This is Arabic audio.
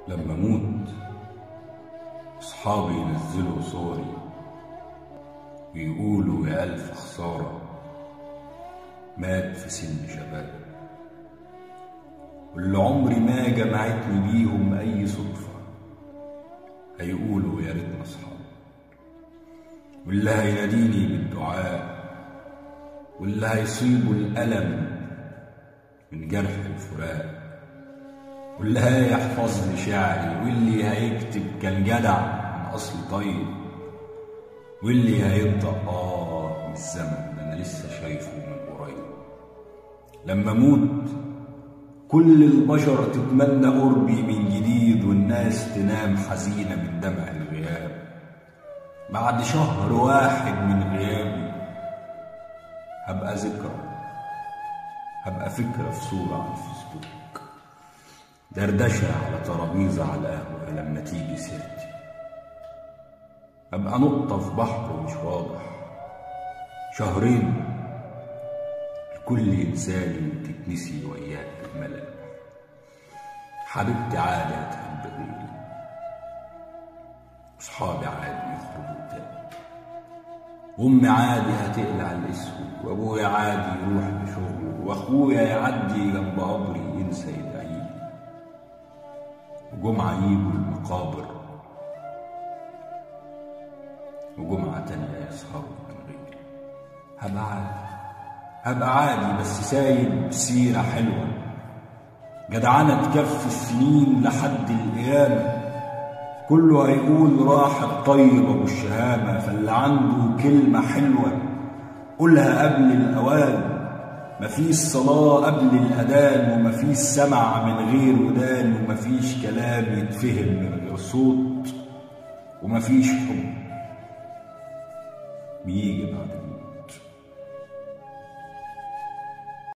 لما اموت اصحابي ينزلوا صوري ويقولوا يا الف خساره مات في سن شباب، واللي عمري ما جمعتني بيهم اي صدفه هيقولوا يا ريتنا اصحاب، واللي هيناديني بالدعاء واللي هيصيبوا الالم من جرح الفراق، واللي هيحفظ لي شعري واللي هيكتب كان جدع من اصل طيب، واللي هينطق من الزمن ده انا لسه شايفه من قريب. لما اموت كل البشر تتمنى قربي من جديد، والناس تنام حزينه من دمع الغياب. بعد شهر واحد من غيابي هبقى ذكرى، هبقى فكره في صوره على الفيسبوك، دردشه على ترابيزه على القهوه لما تيجي سيرتي، ابقى نقطه في بحر مش واضح، شهرين لكل انسان تتنسي وياك الملل. حبيبتي عادي هتحب غيري، وصحابي عادي يخرجوا تاني، وامي عادي هتقلع الاسود، وابويا عادي يروح لشغله، واخويا يعدي جنب قبري ينسى يدعيلي، وجمعه يجوا المقابر وجمعه تانيه يسهروا من غيري. هبقى عادي بس سايب سيرة حلوة، جدعانة تكفي السنين لحد القيامة. كله هيقول راحت طيبة والشهامة، فاللي عنده كلمة حلوة قولها قبل الأوان. مفيش صلاة قبل الأذان، ومفيش سمع من غير ودان، ومفيش كلام يتفهم من غير صوت، ومفيش حب بيجي بعد